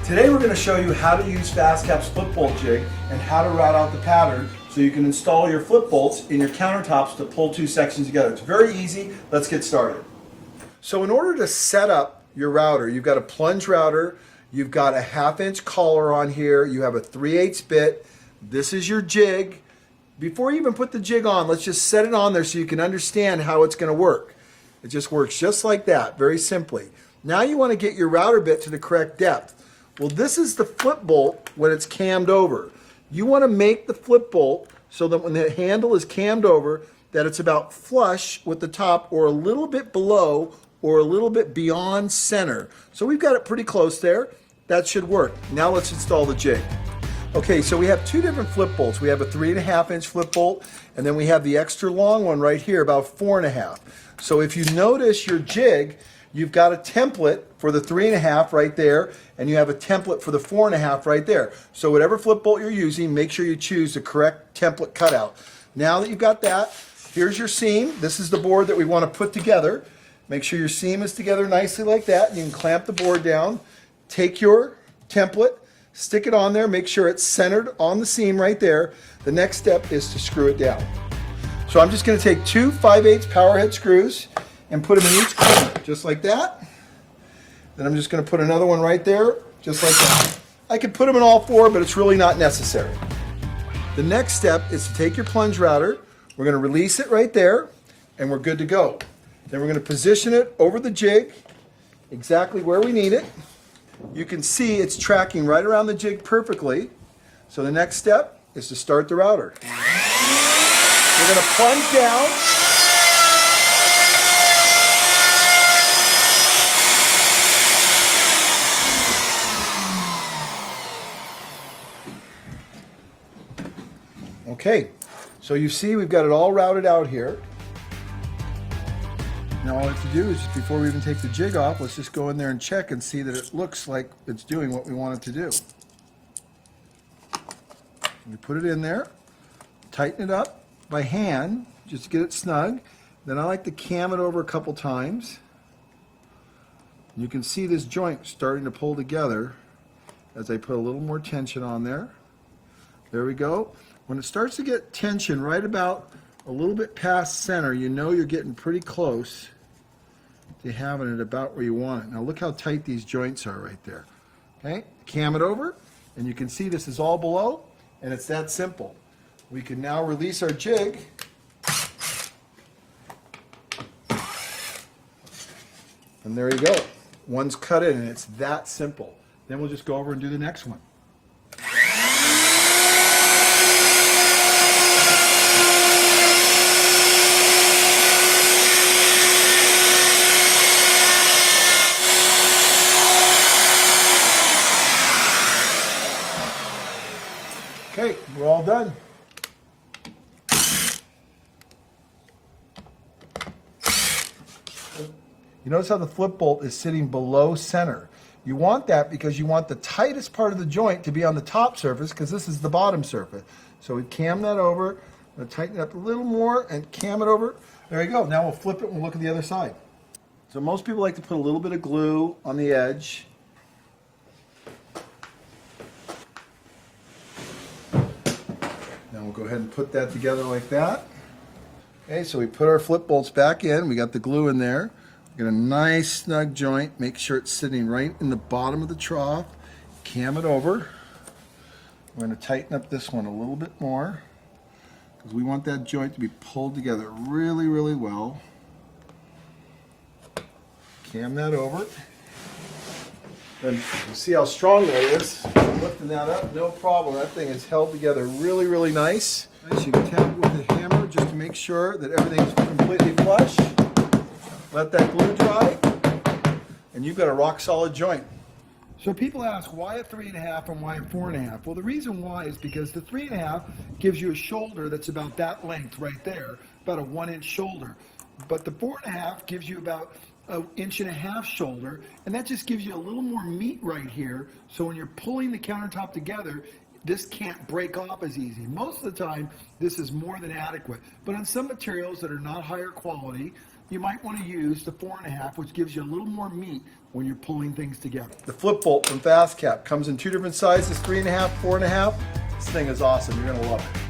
Today we're going to show you how to use FastCap's FlipBolt jig and how to route out the pattern so you can install your flip bolts in your countertops to pull two sections together. It's very easy. Let's get started. So in order to set up your router, you've got a plunge router, you've got a 1/2 inch collar on here, you have a 3/8 bit, this is your jig. Before you even put the jig on, let's just set it on there so you can understand how it's going to work. It just works just like that, very simply. Now you want to get your router bit to the correct depth. Well, this is the flip bolt when it's cammed over. You want to make the flip bolt so that when the handle is cammed over, that it's about flush with the top or a little bit below or a little bit beyond center. So we've got it pretty close there. That should work. Now let's install the jig. Okay, so we have two different flip bolts. We have a 3.5 inch flip bolt, and then we have the extra long one right here, about 4.5. So if you notice your jig, you've got a template for the 3.5 right there, and you have a template for the 4.5 right there. So whatever flip bolt you're using, make sure you choose the correct template cutout. Now that you've got that, here's your seam. This is the board that we want to put together. Make sure your seam is together nicely like that. You can clamp the board down. Take your template, stick it on there, make sure it's centered on the seam right there. The next step is to screw it down. So I'm just going to take two 5/8 power head screws and put them in each corner, just like that. Then I'm just going to put another one right there, just like that. I could put them in all four, but it's really not necessary. The next step is to take your plunge router, we're going to release it right there, and we're good to go. Then we're going to position it over the jig, exactly where we need it. You can see it's tracking right around the jig perfectly. So the next step is to start the router. We're going to plunge down. Okay, so you see we've got it all routed out here. Now all we have to do is, before we even take the jig off, let's just go in there and check and see that it looks like it's doing what we want it to do. We put it in there, tighten it up by hand, just to get it snug. Then I like to cam it over a couple times. You can see this joint starting to pull together as I put a little more tension on there. There we go. When it starts to get tension right about a little bit past center, you know you're getting pretty close to having it about where you want it. Now look how tight these joints are right there. Okay, cam it over, and you can see this is all below, and it's that simple. We can now release our jig. And there you go. One's cut in, and it's that simple. Then we'll just go over and do the next one. Okay, we're all done. You notice how the flip bolt is sitting below center. You want that because you want the tightest part of the joint to be on the top surface, because this is the bottom surface. So we cam that over, I'm going to tighten it up a little more and cam it over. There you go. Now we'll flip it and we'll look at the other side. So most people like to put a little bit of glue on the edge. Now we'll go ahead and put that together like that. Okay, so we put our flip bolts back in. We got the glue in there. We got a nice snug joint. Make sure it's sitting right in the bottom of the trough. Cam it over. We're going to tighten up this one a little bit more because we want that joint to be pulled together really, really well. Cam that over. Then you see how strong that is. Lifting that up, no problem. That thing is held together really, really nice. So you can tap it with a hammer just to make sure that everything's completely flush. Let that glue dry, and you've got a rock solid joint. So people ask, why a 3.5 and why a 4.5? Well, the reason why is because the 3.5 gives you a shoulder that's about that length right there, about a 1-inch shoulder. But the 4.5 gives you about an 1.5 inch shoulder, and that just gives you a little more meat right here. So when you're pulling the countertop together, this can't break off as easy. Most of the time, this is more than adequate. But on some materials that are not higher quality, you might want to use the 4.5, which gives you a little more meat when you're pulling things together. The FlipBolt from FastCap comes in 2 different sizes, 3.5, 4.5. This thing is awesome. You're going to love it.